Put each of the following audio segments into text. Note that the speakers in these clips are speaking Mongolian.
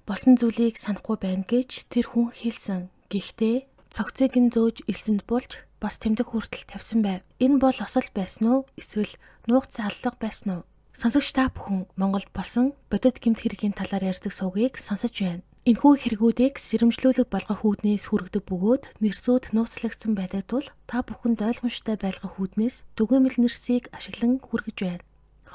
Босон зүйлийг санахгүй байна гэж тэр хүн хэлсэн. Гэхдээ цогцыг нь зөөж элсэнд болж бас тэмдэг хүртэл тавьсан байв. Энэ бол осол байсан уу? Эсвэл нуугц аллага байсан уу? Сонсогч та бүхэн Монголд болсон бодит гэмт хэргийн талаар ярьдаг сувгийг сонсож байна. Энэхүү хэрэгүүдийг сэрэмжлүүлэг болгох үүднээс хүргэдэг бөгөөд нэрсүүд нууцлагдсан байдаг тул та бүхэнд ойлгомжтой байлгах үүднээс түгээмэл нэрсийг ашиглан хүргэж байна.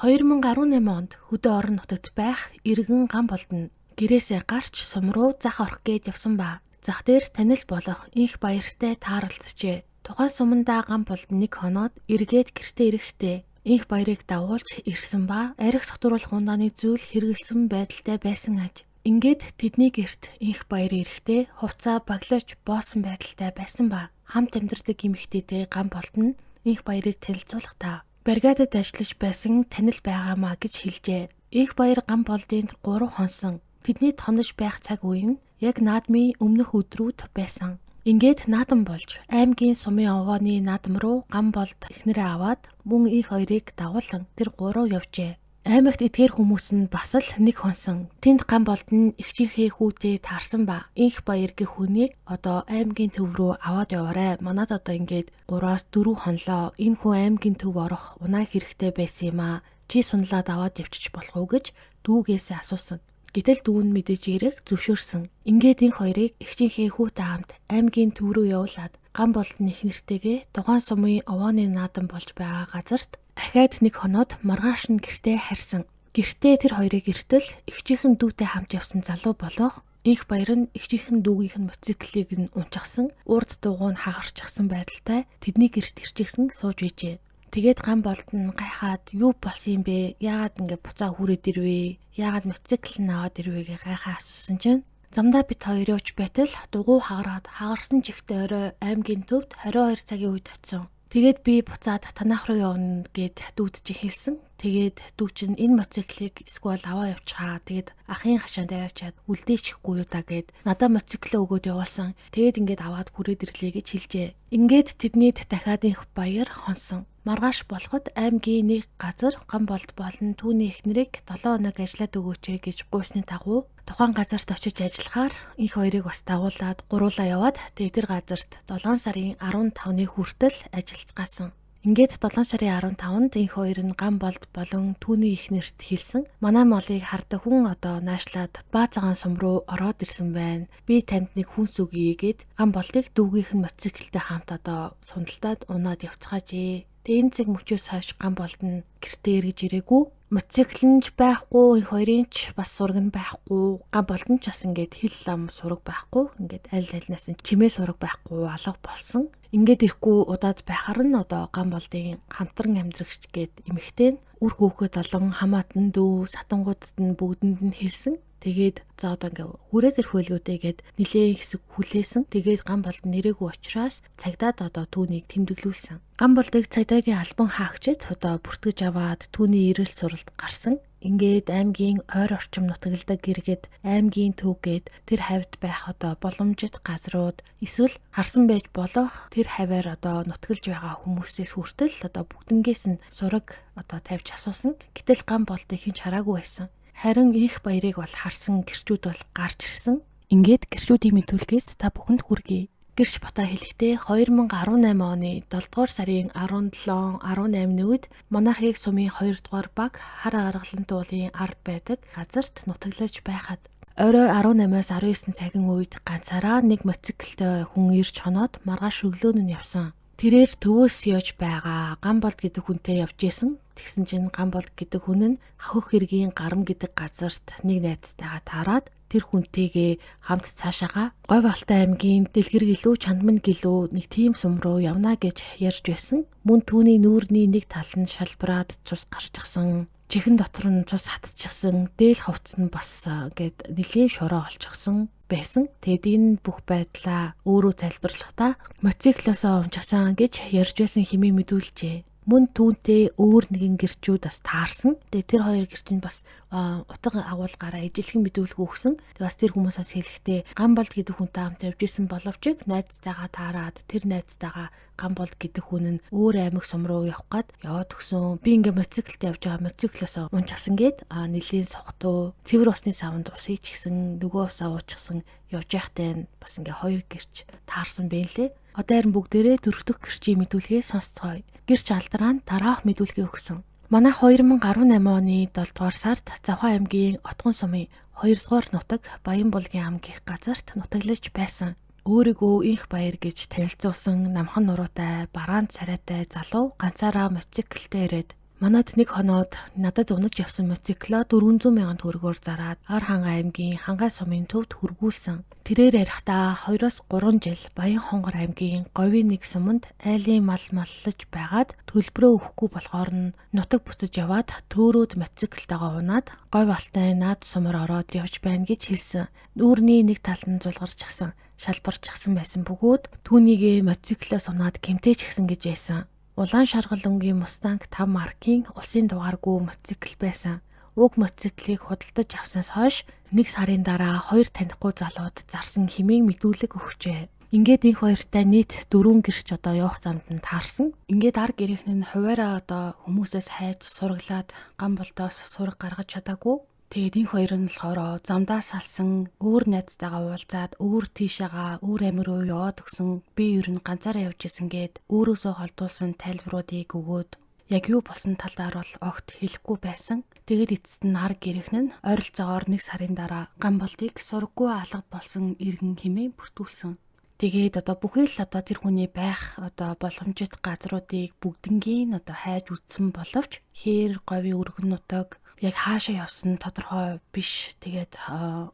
2018 онд хөдөө орон нутагт байх иргэн ган болдно. Гэрээсээ гарч сум руу зах орох гээд явсан ба зах дээр танил болох инх баяртай тааралцжээ. Тухайн сумандаа ган болдно нэг хоноод эргээд гэртээ ирэхдээ инх баярыг дагуулж ирсэн ба арх сотруулах ундааны зүйл хэрэгэлсэн байдалтай байсан аж. Ингээд тэдний гэрт инх баяр ирэхдээ хувцаа баглаж боосон байдалтай байсан ба хамт амьдардаг эмэгтэйтэй ган болдно инх баярыг танилцуулахдаа бригадад ажиллаж байсан танил байгаамаа гэж хэлжээ. Инх баяр ган болдынд 3 хонсон. Тэдний тонож байх цаг үе нь яг наадмын өмнөх өдрүүд байсан. Ингээд наадам болж аймгийн сумын овооны наадам руу ган болд эхнэрээ аваад мөн инх хоёрыг дагуулan тэр 3 явжээ. Аймагт эдгээр хүмүүс нь бас л нэг хонсон. Тэнд ган болд нь эгчийнхээ хүүтэй таарсан ба инх баяр гэх хүнийг одоо аймгийн төв рүү аваад яваарай. Манад одоо ингээд 3-4 хонлоо. Энэ хүн аймгийн төв орох унаа хэрэгтэй байсан юм аа. Чи сунлаад аваад явчих болох уу гэж дүүгээсээ асуусан. Гэтэл дүү нь мэдэж ирэх зөвшөөрсөн. Ингээд энэ хоёрыг эгчийнхээ хүүтэй хамт аймгийн төв рүү явуулаад ган болд нь их нэртэйгээ тухайн сумын овооны наадам болж байгаа газарт дахиад нэг хоноод маргааш нь гэртээ харьсан. Гэртээ тэр хоёрыг эртэл эгчийнхэн дүүтэй хамт явсан залуу болох инх баяр нь эгчийнхэн дүүгийнх нь мотоциклийг нь унчгасан, урд дуугүй нь хагарчихсан байдалтай тэдний гэрт ирчихсэн сууж ижээ. Тэгээд ган болд нь гайхаад юу болсон юм бэ? Яагаад ингэ буцаа хүрээд ирвэ? Яагаад мотоцикл нь аваад ирвэгээ гайхаа асуусан чинь замдаа бит хоёр явж байтал дугуй хагараад хагарсан чихтэй орой аймгийн төвд 22 цагийн үед очив. Тэгээд би буцаад танах руу явна гэд дүүдж хэлсэн. Тэгээд дүү чинь энэ мотоциклыг эсвэл аваа явчихаа. Тэгээд ахын хашаанд аваачаад үлдээчихгүй юу та гэд надад мотоциклээ өгөөд явуулсан. Тэгээд ингээд аваад хүрээд ирлээ гэж хэлжээ. Ингээд тэднийд дахиад инх баяр хонсон. Маргааш болоход аймгийн нэг газар ган болд болон түүний эхнэрийг 7 хоног ажиллаад өгөөч гэж гуйсны дагуу тухайн газарт очиж ажиллахаар инх хоёрыг бас дагуулад гуруулаа яваад тэр газарт 7 сарын 15-ны хүртэл ажиллацгаасан. Ингээд 7 сарын 15-нд инх хоёр нь ган болд болон түүний эхнэрт хэлсэн. Манай молыг хардаг хүн одоо наашлаад баа цагаан сум руу ороод ирсэн байна. Би танд нэг хүнс өгье гэд ган болдыг дүүгийнх нь мотоциклтэй хамт одоо сундалтаад унаад явцгаажээ. Тэгээ энэ цаг мөчөөс хойш ган болд нь гэртээ эргэж ирээгүй. Мотоцикл нь ч байхгүй, инх хоёрын ч бас сураг нь байхгүй. Ган болд нь ч бас ингээд хил лам сураг байхгүй. Ингээд аль альнаас нь чимээ сураг байхгүй алга болсон. Ингээд ирэхгүй удаад байхаар нь одоо ган болдын хамтран амьдрагч гээд эмэгтэй нь үр хөөхөд олон хамаатан дүү сатангуудад нь бүгдэнд нь хэлсэн. Тэгээд за одоо ингээ хүрээд ирэх байлгуудэ гэд нилээн хэсэг хүлээсэн. Тэгээд ган болд нэрээгүй учраас цагдаад одоо түүнийг тэмдэглүүлсэн. Ган болдыг цагдаагийн албан хаагчид одоо бүртгэж аваад түүний эрэл суралд гарсан. Ингээд аймгийн ойр орчим нутагладаг гэргээд аймгийн төвгээд тэр хавьд байх одоо боломжит газрууд эсвэл харсан байж болох тэр хавьар одоо нутгалж байгаа хүмүүсээс хүртэл одоо бүгднгээс нь сураг одоо тавьж асуусан. Гэтэл ган болдыг хинч хараагүй байсан. Харин инх баярыг бол харсан гэрчүүд бол гарч ирсэн. Ингээд гэрчүүдийн мэдүүлгээс та бүхэнд хүргэе. Гэрч бата хэлэхдээ 2018 оны 7 дугаар сарын 17, 18-ны үед манайхыг сумын 2 дугаар баг хар аргалан туулын ард байдаг газарт нутаглаж байхад орой 18-аас 19 цагийн үед ганцаараа нэг мотоциклтэй хүн ирж хоноод маргааш өглөө нь явсан. Тэрээр төвөөс явж байгаа ган болд гэдэг хүнтэй явж исэн. Тэгсэн чинь ган болд гэдэг хүн нь хавх хэргийн гарам гэдэг газарт нэг найзтайгаа таарад тэр хүнтэйгээ хамт цаашаага Говь Алтай аймгийн Дэлгэр гэлүү Чандман гэлүү нэг тийм сум руу явна гэж ярьж байсан. Мөн түүний нүүрний нэг тал нь шалбраад цус гарчихсан. Чихэн дотор нь цус хатчихсан. Дээл хувцс нь бас гээд нэлийн шороо олчихсан байсан. Тэгэд энэ бүх байдлаа өөрөө тайлбарлахдаа мотоциклоосоо умчсан гэж ярьж байсан хэмээн мэдүүлжээ. Мөн түүнтэй өөр нэгэн гэрчүүд бас таарсан. Тэгээ тэр хоёр гэрчинд бас утга агуулгаараа ижилхэн мэдүүлэг өгсөн. Тэгээ бас тэр хүмүүсээс хэлэхдээ Гамболд гэдэг хүнтэй хамт явж исэн боловч найзтайгаа таарад тэр найзтайгаа Гамболд гэдэг хүн нь өөр аймаг сум руу явах гээд яваад өгсөн. Би ингээ мотоциклд явж байгаа мотоциклоос унчихсан гээд нэлийн сохтуу цэвэр усны савнд усыг чигсэн нөгөө усаа уучихсан явж байхтай бас ингээ хоёр гэрч таарсан байлээ. Одоо харин бүгдээрээ дөрөвдөх гэрчийн мэдүүлгээ сонсцгоё. Гэрч алдараа нь дараах мэдүүлгээ өгсөн. Манайх 2018 оны 7 дугаар сард Завхан аймгийн Отгон сумын 2 дугаар нутаг Баянбулгийн ам гэх газарт нутаглаж байсан. Өөрийгөө инх баяр гэж танилцуулсан намхан нуруутай, бараан царайтай залуу ганцаараа мотоциклтэй ирээд манад нэг хоноод надад унаж явсан мотоциклоо 400 мянган төгрөгөөр зараад Ар ханга аймгийн Хангай сумын төвд хүргүүлсэн. Тэрээр ярихдаа 2-3 жил Баян хонгор аймгийн Говийн нэг суманд айлын мал маллаж байгаад төлбөрөө өгөхгүй болохоор нь нутаг буцаж яваад төөрөөд мотоциклтайгаа унаад говь алтай наад сумаар ороод явж байна гэж хэлсэн. Нүүрний нэг тал нь зулгарчихсан, шалбарчихсан байсан бөгөөд түүнийгээ мотоциклоос унаад гэмтээч гисэн гэж байсан. Улаан шаргалангийн Мустанг 5 маркийн улсын дугааргүй мотоцикл байсан. Уг мотоциклийг худалдаж авснаас хойш 1 сарын дараа 2 танихгүй залууд зарсан хэмээн мэдүүлэг өгчээ. Ингээд энэ хоёртай нийт 4 гэрч одоо явах замд нь таарсан. Ингээд ар гэрийнхэн нь хуваараа одоо хүмүүсээс хайж сургалаад Гамболдоос сураг гаргаж чадаагүй. Тэгээд энэ хоёр нь болохоор замдаа салсан өөр найзтайгаа уулзаад өөр тийшээгаа өөр амир руу яваад өгсөн. Би ер нь ганцаараа явж исэн гээд өөрөөсөө холдуулсан тайлбаруудыг өгөөд яг юу болсон талаар бол огт хэлэхгүй байсан. Тэгээд эцэст нь ар гэрийнхэн нь ойролцоогоор 1 сарын дараа Гамболдыг сургаггүй алга болсон иргэн хэмээн бүртгүүлсэн. Тэгээд одоо бүхий л одоо тэр хүний байх одоо боломжит газруудыг бүгднгийн одоо хайж үзсэн боловч хээр говийн өргөн нутаг яг хаашаа явсан тодорхой биш. Тэгээд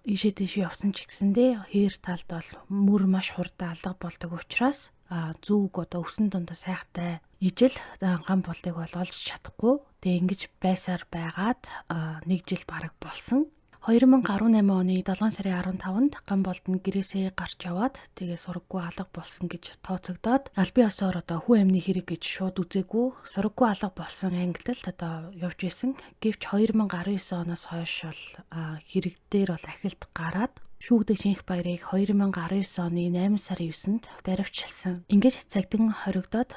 ийшээ тийшээ явсан ч гэсэндээ хээр талд бол мөр маш хурдан алга болдог учраас зүг одоо өсөн дундаа сайхтай ижил Гамболдыг бол олж чадахгүй. Тэгээ ингэж байсаар байгаад 1 жил бараг болсон. 2018 оны 7 сарын 15-нд Гамболд нь гэрээсээ гарч яваад тэгээ сургаггүй алга болсон гэж тооцогдоод аль бие осоор одоо хүн амны хэрэг гэж шууд үзээгүй сургаггүй алга болсон ангилалд одоо явж исэн. Гэвч 2019 оноос хойш бол хэрэг дээр бол ахилт гараад шүүгдэх шинх баярыг 2019 оны 8 сарын 9-нд баривчилсан. Ингэж цагдин хоригдоод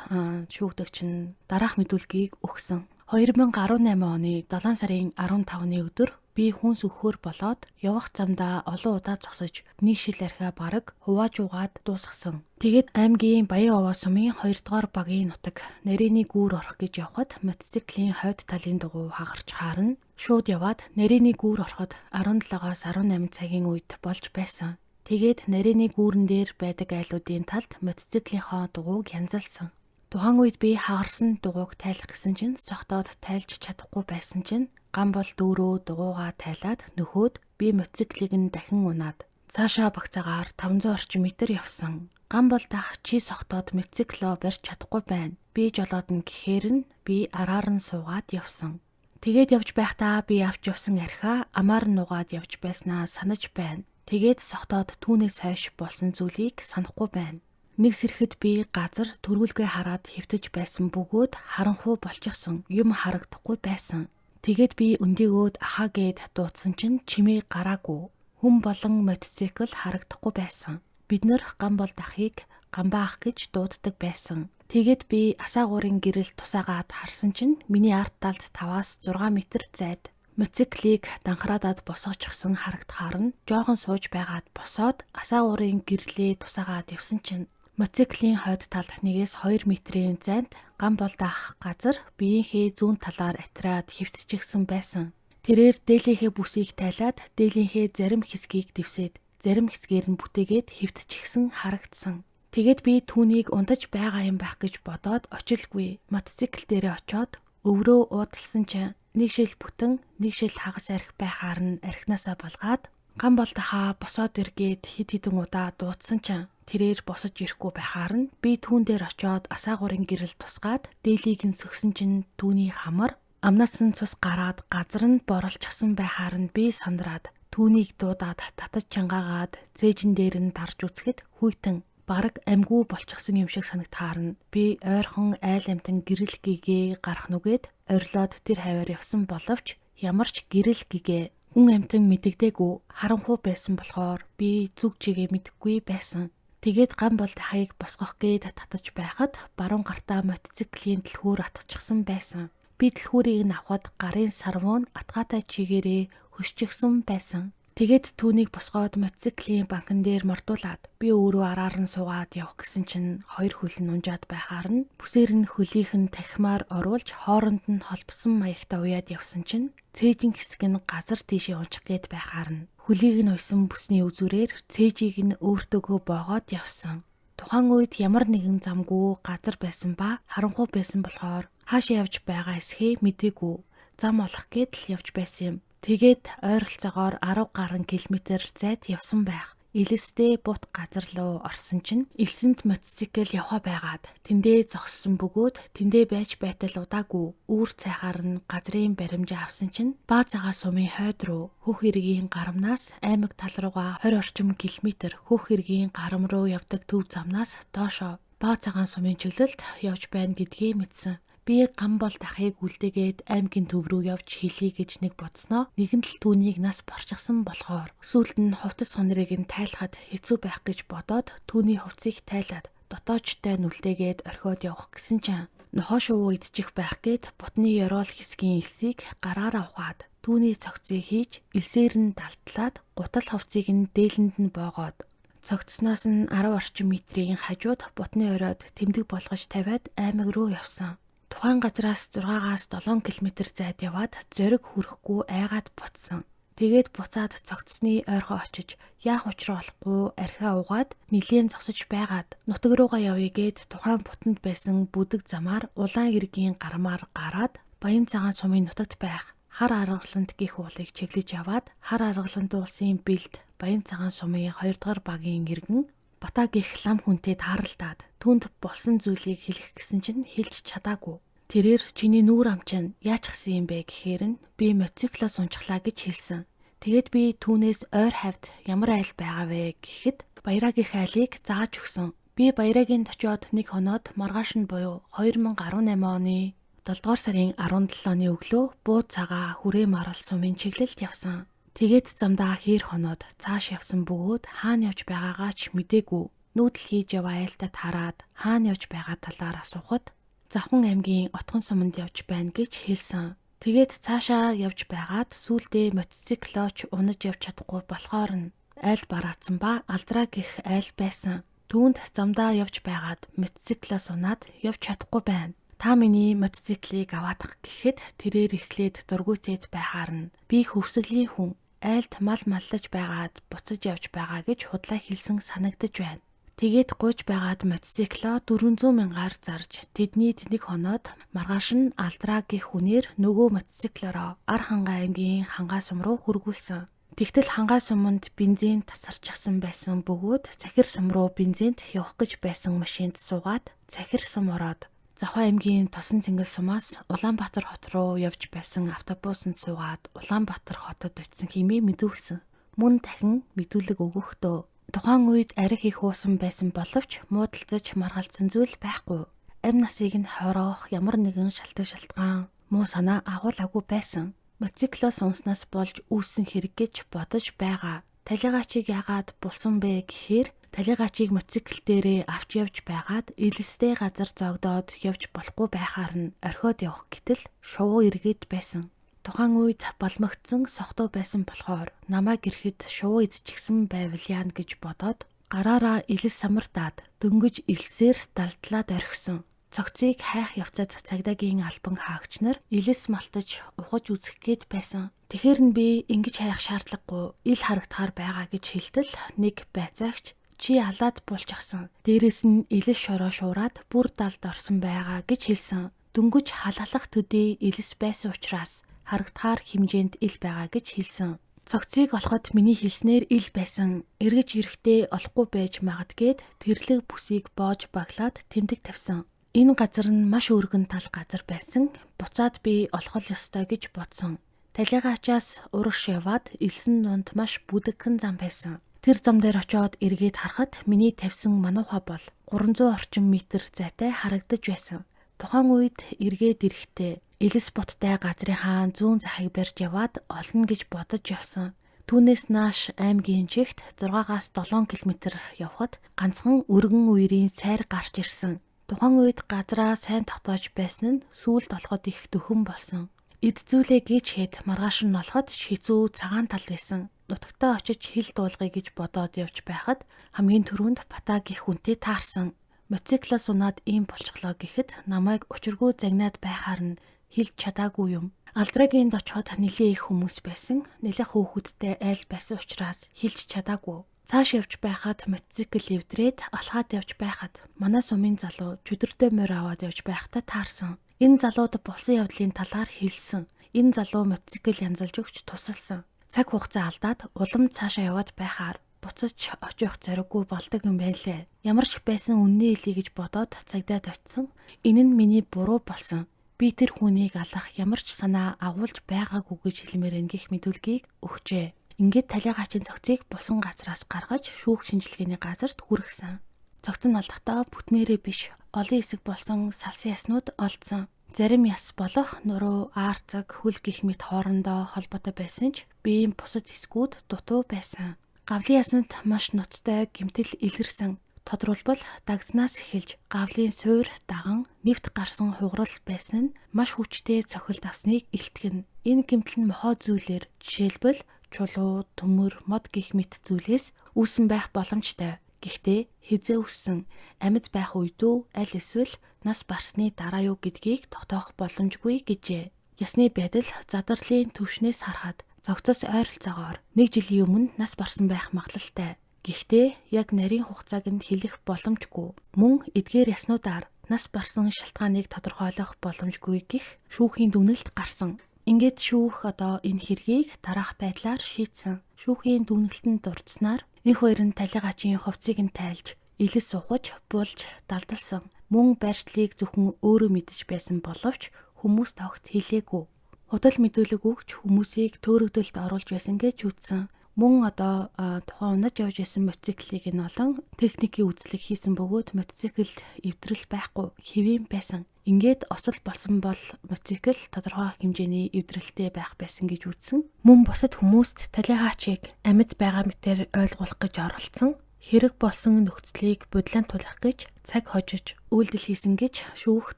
шүүгдэгч нь дараах мэдүүлгийг өгсөн. 2018 оны 7 сарын 15-ны өдөр би хүнс өгөхөр болоод явах замдаа олон удаа зогсож нэг шил архиа бараг хувааж угаад дуусгасан. Тэгээд аймгийн Баян овоо сумын 2 дугаар багийн нутаг Нарийны гүүр орох гэж явхад мотоциклийн хойд талын дугуй хагарч хаарна. Шууд яваад Нарийны гүүр ороход 17-оос 18 цагийн үед болж байсан. Тэгээд Нарийны гүүрэн дээр байдаг айлуудын талд мотоциклийнхоо дугуйг янзалсан. Тухайн үед би хагарсан дугуйг тайлах гэсэн чинь цогтоод тайлж чадахгүй байсан чинь Гамбол дүүрөө дугуйгаа тайлаад нөхөөд би мотоциклийг нь дахин унаад цаашаа багцаагаар 500 орчим метр явсан. Гамбол дах чи согтоод мотоциклоо барьж чадахгүй байна. Би жолоод нь гэхээр нь би араар нь суугаад явсан. Тэгээд явж байхдаа би авч явсан архиа амаар нь нугаад явж байснаа санаж байна. Тэгээд согтоод түүнээс хойш болсон зүйлийг санахгүй байна. Нэг сэрэхэд би газар төрүүлгээ хараад хэвтэж байсан бөгөөд харанхуй болчихсон. Юм харагдахгүй байсан. Тэгээд би өндийгөөд ахаа гээд дуудсан чинь чимээ гараагүй. Хүн болон мотоцикл харагдахгүй байсан. Бид нэр Гамбол дахыг Гамбаах гэж дууддаг байсан. Тэгээд би асаагуурын гэрэл тусаагаад харсан чинь миний арт талд 5-аас 6 метр зайд мотоциклийг данхраадад босгочихсон харагдахаар нь жоохон сууж байгаад босоод асаагуурын гэрлээ тусаагаад явсан чинь мотоциклийн хойд талд 1-2 метрийн зайд Гамбол дах газар биеийнхээ зүүн талаар атираад хэвтчихсэн байсан. Тэрээр дээлийнхээ бүсийг тайлаад дээлийнхээ зарим хэсгийг дэвсээд зарим хэсгээр нь бүтээгээд хэвтчихсэн харагдсан. Тэгээд би түүнийг унтаж байгаа юм байх гэж бодоод очилгүй. Мотоцикл дээрээ очоод өврөө уудалсан чинь нэг шил бүтэн нэг шил хагас архи байхаар нь архинасаа балгаад Гамбол дахаа босоод эргээд хид хідэн удаа дуудсан чинь тэрээр босож ирэхгүй байхаар нь би түүн дээр очиод асаагуурын гэрэл тусгаад дээлийг нь сөхсөн чинь түүний хамар амнаас нь цус гараад газар нь боролчихсан байхаар нь би сандраад түүнийг дуудаад татаж чангаагаад зээжин дээр нь дарж үцхэд хүйтэн Бараг амьгүй болчихсон юм шиг санагтаарна. Би ойрхон айл амтан гэрэл гэгээ гарах нүгээд орилоод тэр хаваар явсан боловч ямар ч гэрэл гэгээ хүн амтан мэдэгдээгүй харанхуй байсан болохоор би зүг чигээ мэдэхгүй байсан. Тэгээд ган бол дахыг босгох гээд татаж байхад баруун гартаа мотоциклийн дэлхүүр атгачихсан байсан. Би дэлхүүрийг нь авахад гарын сарвуу нь атгаатай чигээрээ хөсчихсөн байсан. Тэгээд түүнийг босгоод мотоциклийн банкн дээр мордуулад би өөрөө араар нь суугаад явах гэсэн чинь хоёр хөл нь унжаад байхаар нь бүсээр нь хөлийнх нь тахимаар оруулж хооронд нь холбосон маягтай уяад явсан чинь цээжин хэсэг нь газар тийшээ унчих гээд байхаар нь хөлийг нь уйсан бүсний үзүүрээр цээжийг нь өөртөөгөө боогоод явсан. Тухайн үед ямар нэгэн замгүй газар байсан ба харанхуй байсан болохоор хаашаа явж байгаа эсхээ мэдээгүй зам олох гээд л явж байсан юм. Тэгээд ойролцоогоор 10 гаруй километр зайд явсан байх. Илэстэй бут газар руу орсон чинь элсэнд мотоцикл яваа байгаад тэндээ зогссон бөгөөд тэндээ байж байтал удаагүй үүр цайхаар нь газрын баримжаа авсан чинь баа цагаа сумын хойд руу хөх хэргийн гарамнаас аймаг тал руугаа 20 орчим километр хөх хэргийн гарам руу явдаг төв замнаас доошоо баа цагаан сумын чиглэлд явж байна гэдгээ мэдсэн. Би ган бол дахыг үлдээгээд аймгийн төв рүү явж хэлье гэж нэг бодсноо нэгэн л түүнийг нас борчихсон болохоор сүүлд нь хувцас сонрыг нь тайлахад хэцүү байх гэж бодоод түүний хувцсыг тайлаад дотоочтой нүлтэйгээд орхиод явах гэсэн чинь нохоо шувуу идчих байх гээд бутны ёроол хэсгийн элсийг гараараа ухаад түүний цогцыг хийж элсээр нь далтлаад гутал хувцсыг нь дээлэнд нь боогоод цогцсноос нь 10 орчим метрийн хажууд бутны оройд тэмдэг болгож тавиад аймаг руу явсан. Тухайн газраас 6-аас 7 км зайд яваад зориг хүрэхгүй айгаад буцсан. Тэгээд буцаад цогцсны ойрхоо очиж яах учраа олохгүй архиа угаад нилийн зогсож байгаад нутаг руугаа явъя гээд тухайн бутанд байсан бүдэг замаар улаан иргийн гармаар гараад Баян цагаан сумын нутагт байх хар аргалант гих уулыг чиглэж яваад хар аргалант улсын бэлд Баян цагаан сумын 2 дугаар багийн иргэн Бата гих лам хүнтэй тааралдаад түнд болсон зүйлийг хэлэх гэсэн чинь хэлж чадаагүй. Тэрээр чиний нүүр ам чинь яаж гисэн юм бэ гэхээр нь би мотоциклоос унчихлаа гэж хэлсэн. Тэгээд би түүнээс ойр хавьд ямар айл байгаа вэ гэхэд Баярагийнх айлыг зааж өгсөн. Би Баярагийн очиод нэг хоноод маргааш нь буюу 2018 оны 7 дугаар сарын 17-ны өглөө буу цагаа хүрээ марал сумын чиглэлд явсан. Тэгээд замдаа хээр хоноод цааш явсан бөгөөд хаана явж байгаагаа ч мэдээгүй. Нүүдэл хийж яваа айлтад хараад хаана явж байгаа талаар асуухад Завхан аймгийн Отгон суманд явж байна гэж хэлсэн. Тэгээд цаашаа явж байгаад сүүлдээ мотоциклооч унаж явж чадахгүй болохоор нь айл бараацсан ба алдраа гих айл байсан. Түүнд замдаа явж байгаад мотоциклоос унаад явж чадахгүй байна. Та миний мотоциклийг аваадах гэхэд тэрээр эхлээд дургуйцээд байхаар нь би хөвсгөлийн хүн айлд мал маллаж байгаад буцаж явж байгаа гэж худлаа хэлсэн санагдаж байна. Тэгээд гуйж байгаад мотоциклоо 400 мянгаар зарж тэднийд нэг хоноод маргааш нь алдраа гих хүнээр нөгөө мотоциклороо Ар хангаа аймгийн хангаа сум руу хүргүүлсэн. Тэгтэл хангаа суманд бензин тасарчихсан байсан бөгөөд Цахир сум руу бензинд явах гэж байсан машинд суугаад Цахир сум ороод Завхан аймгийн Тосон цэнгэл сумаас Улаанбаатар хот руу явж байсан автобусанд суугаад Улаанбаатар хотод очисон хэмээн мэдүүлсэн. Мөн дахин мэдүүлэг өгөхдөө тухайн үед арх их уусан байсан боловч муудалцаж маргалцсан зүйл байхгүй. Амь насыг нь хороох ямар нэгэн шалтгаан муу санаа агуулаагүй байсан. Мотоциклоос унснаас болж үүссэн хэрэг гэж бодож байгаа. Талигаачийг яагаад булсан бэ гэхээр талигаачийг мотоцикл дээрээ авч явж байгаад илэстэй газар зогдоод явж болохгүй байхаар нь орхиод явах гэтэл шувуу эргээд байсан. Тухайн үед балмагцсан сохтуу байсан болохоор намайг ирэхэд шувуу идчихсэн байвал яана гэж бодоод гараараа илэс самардаад дөнгөж илсээр далдлаад орхисон. Цогцыг хайх явцад цагдаагийн албан хаагч нар илэс малтаж ухаж үзэх гээд байсан. Тэгэхэр нь би ингэж хайх шаардлагагүй ил харагдахаар байгаа гэж хэлтэл нэг байцаагч чи алаад булчихсан. Дээрээс нь илэс шороо шуураад бүр далд орсон байгаа гэж хэлсэн. Дөнгөж халалах төдий илэс байсан учраас харагдахаар хэмжээнд ил байгаа гэж хэлсэн. Цогцыг олоход миний хэлснээр ил байсан. Эргэж ирэхдээ олохгүй байж магадгээд тэрлэг бүсийг боож баглаад тэмдэг тавьсан. Энэ газар нь маш өргөн тал газар байсан. Буцаад би олох ёстой гэж бодсон. Талигаачаас урагш яваад элсэн донд маш бүдэгхэн зам байсан. Тэр зам дээр очиод эргээд харахад миний тавьсан манууха бол 300 орчим метр зайтай харагдаж байсан. Тухайн үед эргээд ирэхдээ элс буттай газрынхаа зүүн захыг барьж яваад олно гэж бодож явсан. Түүнээс нааш аймгийн чигт 6-аас 7 км явхад ганцхан өргөн үерийн сайр гарч ирсэн. Тухайн үед газраа сайн тогтоож байсан нь сүүлд олоход их дөхөн болсон. Эд зүйлээ гीचхэд маргааш нь олоход хэцүү цагаан тал байсан. Нутагтаа очиж хил дуулгая гэж бодоод явж байхад хамгийн түрүүнд Бата гих хүнтэй таарсан. Мотоциклоос унаад ийм болчихлоо гэхэд намайг учиргүй загнаад байхаар нь хэлж чадаагүй юм. Алдрагинд очиод нэлээ их хүмүүс байсан. Нэлээ хөөхөдтэй айл байсан учраас хэлж чадаагүй. Цааш явж байхад мотоцикл эвдрээд алхаад явж байхад манай сумын залуу чөдөртэй морь аваад явж байхдаа таарсан. Энэ залууд болсон явдлын талаар хэлсэн. Энэ залуу мотоцикл янзалж өгч тусалсан. Цаг хугацаа алдаад улам цаашаа яваад байхаар буцаж очих зориггүй болдог юм байлээ. Ямар ч байсан үннээ хэлье гэж бодоод цагдаад очисон. Энэ нь миний буруу болсон. Би тэр хүнийг алах ямар ч санаа агуулж байгаагүй гэж хэлмээр гих мэдүүлгийг өгчээ. Ингээд талигаачийн цогцыг бусан газраас гаргаж шүүх шинжилгээний газарт хүргэсэн. Цогц нь олдохдоо бүтнээрээ биш, олон хэсэг болсон салсан яснууд олдсон. Зарим яс болох нуруу, аарцаг, хөл гих мэт хоорондоо холбоотой байсан ч биеийн бусад хэсгүүд дутуу байсан. Гавлын ясанд маш ноцтой гэмтэл илэрсэн. Тодорхойлбол дагзнаас эхэлж гавлын суур, даган, нэвт гарсан хугарал байсан нь маш хүчтэй цохилт авсныг илтгэн. Энэ гэмтэл нь мохоо зүйлээр жишээлбэл чулуу, төмөр, мод гих мэт зүйлээс үүсэн байх боломжтой. Гэхдээ хизээ үссэн, амьд байх үедүү аль эсвэл нас барсны дараа юу гэдгийг тогтоох боломжгүй гэжээ. Ясны байдал задарлын түвшнээс харахад цогцос ойролцоогоор 1 жилийн өмнө нас барсан байх магадлалтай. Гэхдээ яг нарийн хугацааг нь хэлэх боломжгүй. Мөн эдгээр яснуудаар нас барсан шалтгааныг тодорхойлох боломжгүй гэх шүүхийн дүгнэлт гарсан. Ингээд шүүх энэ хэргийг дараах байдлаар шийдсэн. Шүүхийн дүгнэлтэнд дурдсанаар их хоёр нь талигаачийн хувцсыг нь тайлж, илэс сухаж, булж, далдалсан. Мөн барьцлыг зөвхөн өөрөө мэдэж байсан боловч хүмүүст огт хэлээгүй. Худал мэдүүлэг өгч хүмүүсийг төөрөгдөлд оруулж байсан гэж үзсэн. Мөн тухайн унаж явж байсан мотоциклыг нь олон техникийн үзлэг хийсэн бөгөөд мотоцикл эвдрэл байхгүй, хэвэн байсан. Ингээд осол болсон бол мотоцикл тодорхой хэмжээний эвдрэлтэй байх байсан гэж үзсэн. Мөн бусад хүмүүст талигаачийг амьд байгаа мэтээр ойлгуулах гэж оролцсон. Хэрэг болсон нөхцөлийг бодлоомтуулах гэж цаг хожиж үйлдэл хийсэн гэж шүүх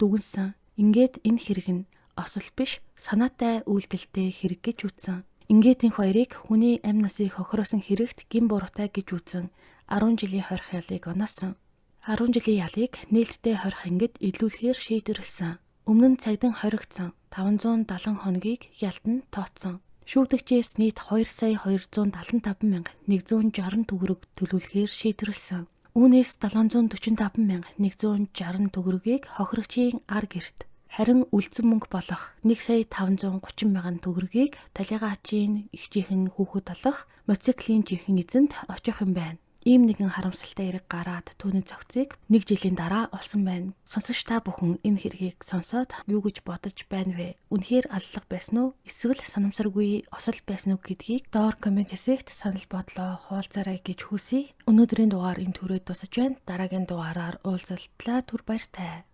дүгнсэн. Ингээд энэ хэрэг нь осол биш, санаатай үйлдэлтэй хэрэг гэж үзсэн. Ингээд энэ хоёрыг хүний амь насыг хохироосон хэрэгт гин буруутай гэж үзэн 10 жилийн хорих ялыг оноосон. 10 жилийн ялыг нээлттэй хорих ангид илүүлэхээр шийдвэрлэсэн. Өмнө нь цагдан хоригдсон 570 хоногийг ялд нь тооцсон. Шүүгдэгчээс нийт 2,275,160 төгрөг төлүүлэхээр шийдвэрлэсэн. Үүнээс 745,160 төгрөгийг хохирогчийн ар гэрт, харин үлдсэн мөнгө болох 1,530,000 төгрөгийг талигаачийн ихжийнхэн хүүхэд болох мотоциклийн жинхэнэ эзэнт очих юм байна. Ийм нэгэн харамсалтай хэрэг гараад түүний цогцыг 1 жилийн дараа олсон байна. Сонсогч та бүхэн энэ хэргийг сонсоод юу гэж бодож байна вэ? Үнэхээр аллах байсан уу? Эсвэл санамсаргүй осол байсан уу гэдгийг доор комент хэсэгт санал бодлоо хуваалцаарай гэж хүсье. Өнөөдрийн дугаар энэ төрөйд тусаж байна. Дараагийн дугаараар уулзалтлаа. Түр баяртай.